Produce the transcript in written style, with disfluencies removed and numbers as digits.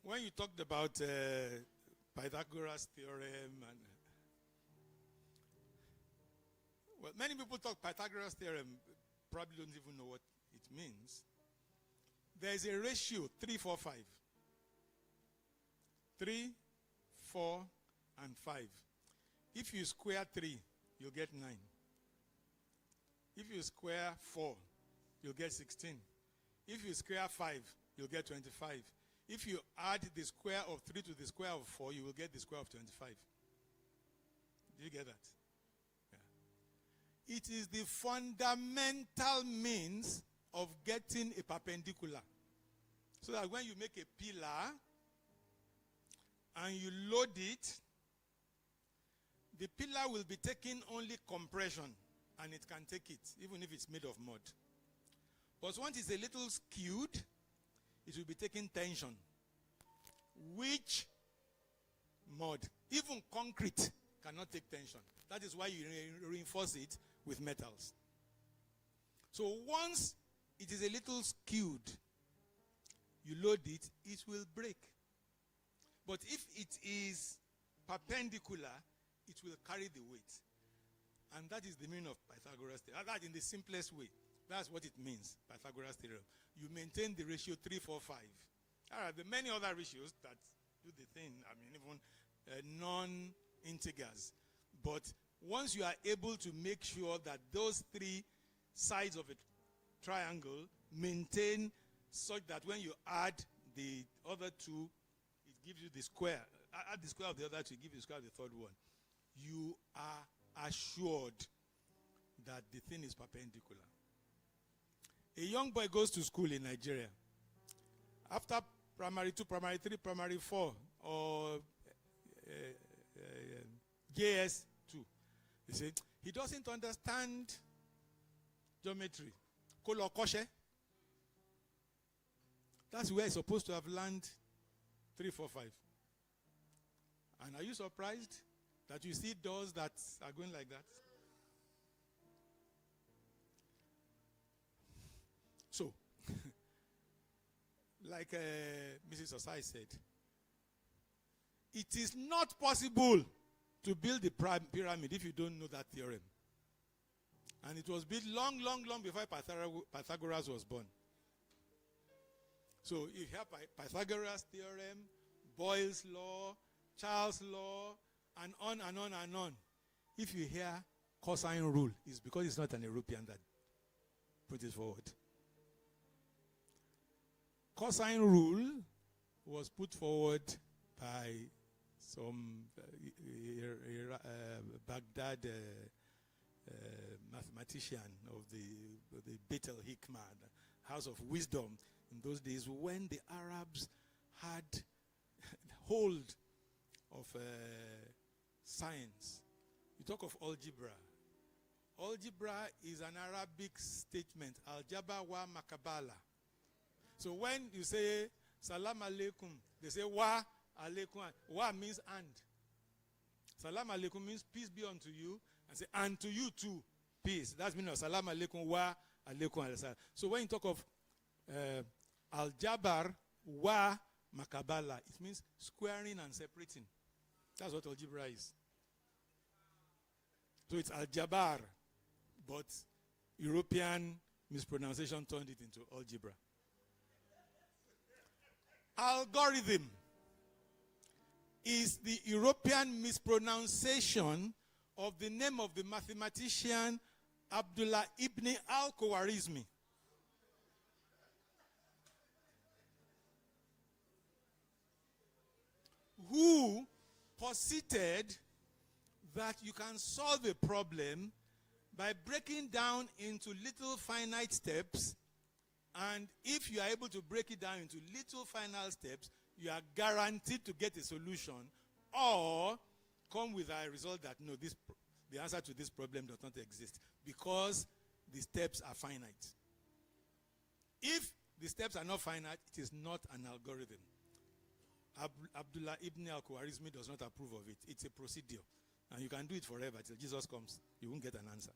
When you talked about Pythagoras theorem, and well, many people talk Pythagoras theorem, probably don't even know what it means. There is a ratio 3, 4, 5. 3, 4, and 5. If you square 3, you'll get 9. If you square 4, you'll get 16. If you square 5, you'll get 25. If you add the square of 3 to the square of 4, you will get the square of 25. Do you get that? Yeah. It is the fundamental means of getting a perpendicular. So that when you make a pillar and you load it, the pillar will be taking only compression, and it can take it, even if it's made of mud. But once it's a little skewed, it will be taking tension. Which mud, even concrete, cannot take tension. That is why you reinforce it with metals. So once it is a little skewed, you load it, it will break. But if it is perpendicular, it will carry the weight. And that is the meaning of Pythagoras theorem. That in the simplest way. That's what it means, Pythagoras theorem. You maintain the ratio 3, 4, 5. There are many other ratios that do the thing. I mean, even non-integers. But once you are able to make sure that those 3 sides of a triangle maintain such that when you add the other 2, it gives you the square. Add the square of the other 2, give you the square of the third one. You are assured that the thing is perpendicular. A young boy goes to school in Nigeria. After primary 2, primary 3, primary 4, or JS 2, they say, he doesn't understand geometry. Kolokoshe. That's where he's supposed to have learned 3, 4, 5. And are you surprised that you see doors that are going like that? So, like Mrs. Osai said, it is not possible to build the pyramid if you don't know that theorem. And it was built long, long, long before Pythagoras was born. So you have Pythagoras theorem, Boyle's law, Charles' law, and on and on and on. If you hear cosine rule, it's because it's not an European that put it forward. Cosine rule was put forward by some Baghdad mathematician of the Beit al-Hikmah, House of Wisdom, in those days when the Arabs had hold of science. You talk of algebra. Algebra is an Arabic statement, al-jaba wa makabala. So when you say salam alaikum, they say wa alaikum. Wa means and. Salam alaikum means peace be unto you, and say and to you too, peace. That's meaning of salam alaikum wa alaikum. So when you talk of aljabar wa makabala, it means squaring and separating. That's what algebra is. So it's aljabar, but European mispronunciation turned it into algebra. Algorithm is the European mispronunciation of the name of the mathematician Abdullah ibn al-Khwarizmi. Who posited that you can solve a problem by breaking down into little finite steps, and if you are able to break it down into little final steps, you are guaranteed to get a solution or come with a result that no, the answer to this problem does not exist because the steps are finite. If the steps are not finite, it is not an algorithm. Abdullah ibn al-Khwarizmi does not approve of it. It's a procedure. And you can do it forever till Jesus comes. You won't get an answer.